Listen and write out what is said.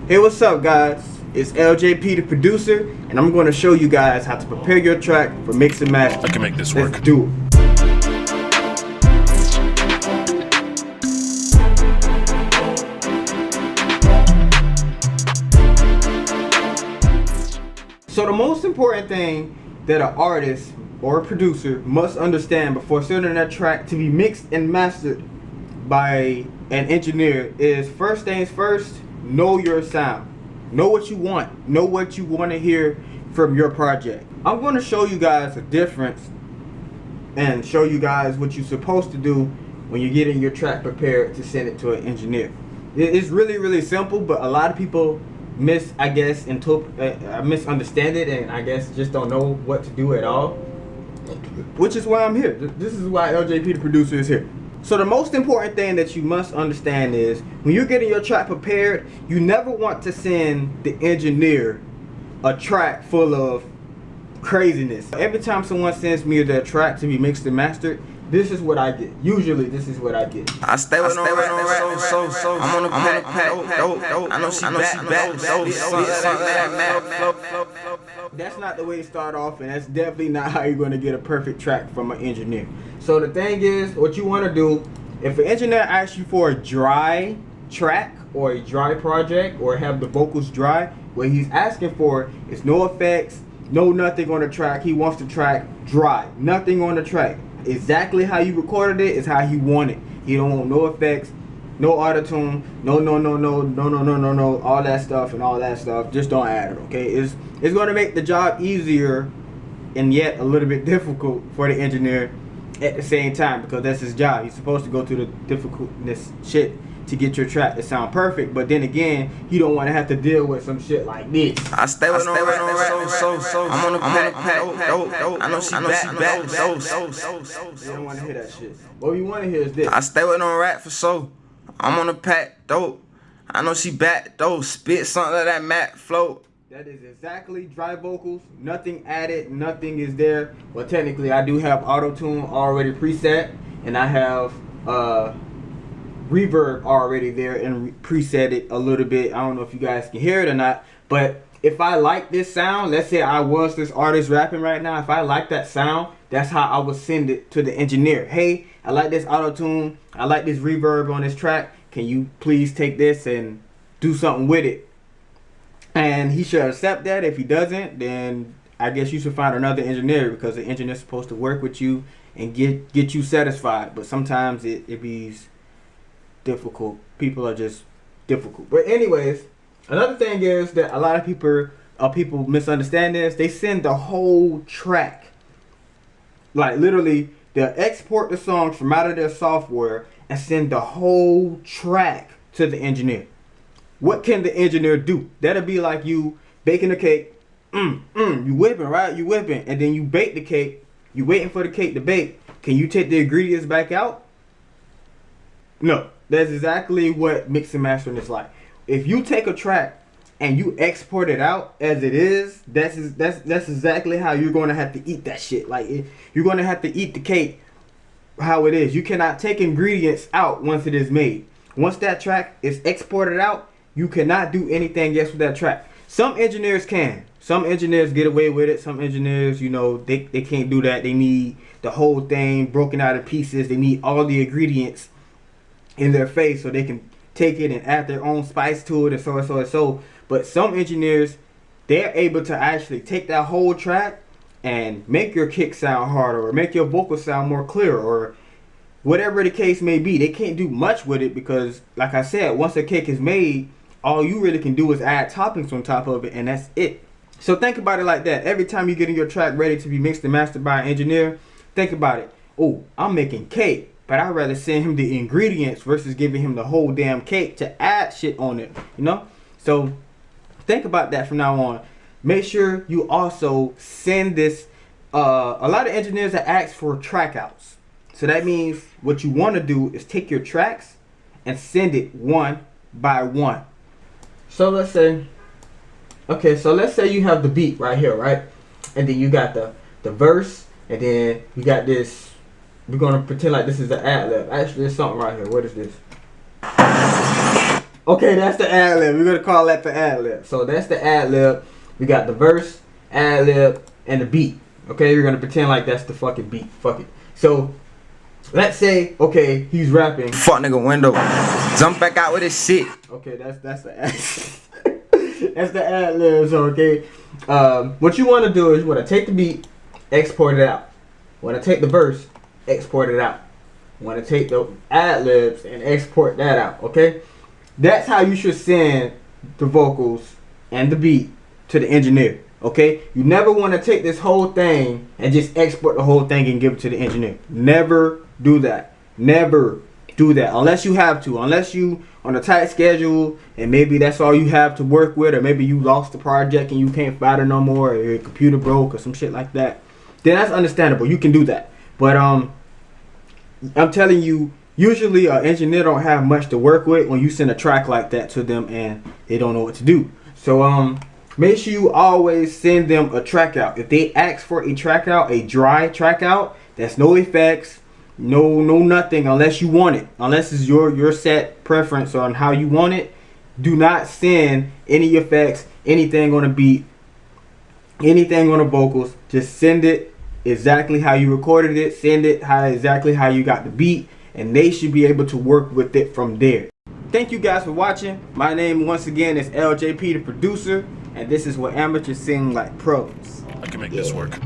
Hey, what's up guys? It's L.J.p the producer, and I'm going to show you guys how to prepare your track for mix and master. I can make this work. Let's do it. So the most important thing that an artist or a producer must understand before sending that track to be mixed and mastered by an engineer is, first things first, know your sound. Know what you want. Know what you want to hear from your project. I'm going to show you guys a difference and show you guys what you're supposed to do when you're getting your track prepared to send it to an engineer. It's really simple, but a lot of people misunderstand it, and I guess just don't know what to do at all, which is why I'm here. This is why L.j.p the producer is here. So the most important thing that you must understand is, when you're getting your track prepared, you never want to send the engineer a track full of craziness. Every time someone sends me their track to be mixed and mastered, this is what I get. Usually this is what I get. I stay with no rap, so I'm on the pack, I know she back, That's not the way to start off, and that's definitely not how you're going to get a perfect track from an engineer. So the thing is, what you want to do, if an engineer asks you for a dry track or a dry project, or have the vocals dry, what he's asking for is no effects, no nothing on the track. He wants the track dry, nothing on the track. Exactly how you recorded it is how he wanted. He don't want no effects, no auto-tune, no, all that stuff and all that stuff. Just don't add it, okay? It's going to make the job easier and yet a little bit difficult for the engineer at the same time, because that's his job. He's supposed to go through the difficultness shit to get your track to sound perfect, but then again, you don't want to have to deal with some shit like this. I stay with no rap, so I'm on the pack, I know she back, You don't want to hear that shit. What you want to hear is this. I stay with no rap for so I'm on the pack, dope. I know she back, dope. Spit something of that Mac float. That is exactly dry vocals, nothing added, nothing is there. Well, technically I do have auto-tune already preset, and I have reverb already there and preset it a little bit. I don't know if you guys can hear it or not, but if I like this sound, let's say I was this artist rapping right now, if I like that sound, that's how I would send it to the engineer. Hey, I like this auto-tune, I like this reverb on this track, can you please take this and do something with it? And he should accept that. If he doesn't, then I guess you should find another engineer, because the engineer's supposed to work with you and get you satisfied. But sometimes it be difficult. People are just difficult. But anyways, another thing is that a lot of people misunderstand this. They send the whole track. Like literally, they'll export the songs from out of their software and send the whole track to the engineer. What can the engineer do? That'll be like you baking a cake. You whipping, right? You whipping, and then you bake the cake. You waiting for the cake to bake. Can you take the ingredients back out? No. That's exactly what mix and mastering is like. If you take a track and you export it out as it is, that's exactly how you're going to have to eat that shit. Like you're going to have to eat the cake how it is. You cannot take ingredients out once it is made. Once that track is exported out, you cannot do anything else with that track. Some engineers can. Some engineers get away with it. Some engineers, you know, they can't do that. They need the whole thing broken out of pieces. They need all the ingredients in their face so they can take it and add their own spice to it, and so. But some engineers, they're able to actually take that whole track and make your kick sound harder, or make your vocal sound more clear, or whatever the case may be. They can't do much with it because, like I said, once a cake is made, all you really can do is add toppings on top of it, and that's it. So think about it like that. Every time you're getting your track ready to be mixed and mastered by an engineer, think about it. Oh, I'm making cake, but I'd rather send him the ingredients versus giving him the whole damn cake to add shit on it, you know? So think about that from now on. Make sure you also send this. A lot of engineers that ask for track outs. So that means what you want to do is take your tracks and send it one by one. So let's say you have the beat right here, right? And then you got the verse, and then you got this. We're gonna pretend like this is an ad lib. Actually, there's something right here. What is this? Okay, that's the ad lib. We're gonna call that the ad lib. So that's the ad lib. We got the verse, ad lib, and the beat. Okay, we're gonna pretend like that's the fucking beat. Fuck it. So let's say, okay, he's rapping. Fuck nigga window. Jump back out with his shit. Okay, that's the ad. That's the ad libs. Okay. What you want to do is you want to take the beat, export it out. Want to take the verse, export it out. Want to take the ad libs and export that out. Okay. That's how you should send the vocals and the beat to the engineer. Okay, you never want to take this whole thing and just export the whole thing and give it to the engineer. Never do that. Never do that unless you have to. Unless you on a tight schedule and maybe that's all you have to work with, or maybe you lost the project and you can't fight it no more, or your computer broke or some shit like that. Then that's understandable. You can do that. But I'm telling you, usually an engineer don't have much to work with when you send a track like that to them and they don't know what to do. So make sure you always send them a track out. If they ask for a track out, a dry track out, that's no effects, no nothing, unless you want it. Unless it's your set preference on how you want it. Do not send any effects, anything on the beat, anything on the vocals. Just send it exactly how you recorded it. Send it exactly how you got the beat, and they should be able to work with it from there. Thank you guys for watching. My name once again is L.j.p, the producer, and this is what amateurs sing like pros. I can make this work.